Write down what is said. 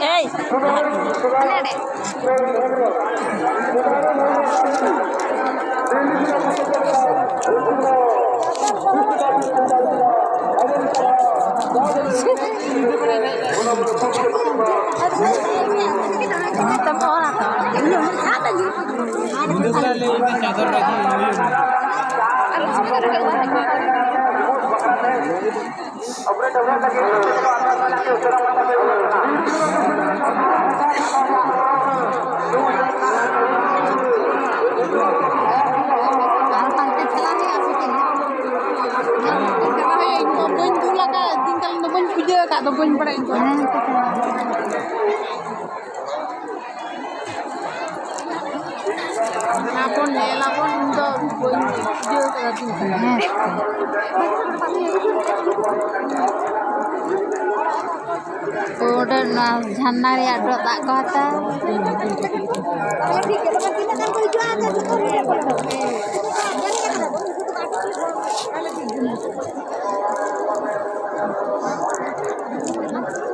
Hey. Kak do bañ pare ko lapon do bañ video ka din ওটা ঝান্নার আড্ডা দাগ কথা ঠিক আছে বাকি না কই জোয়া আছে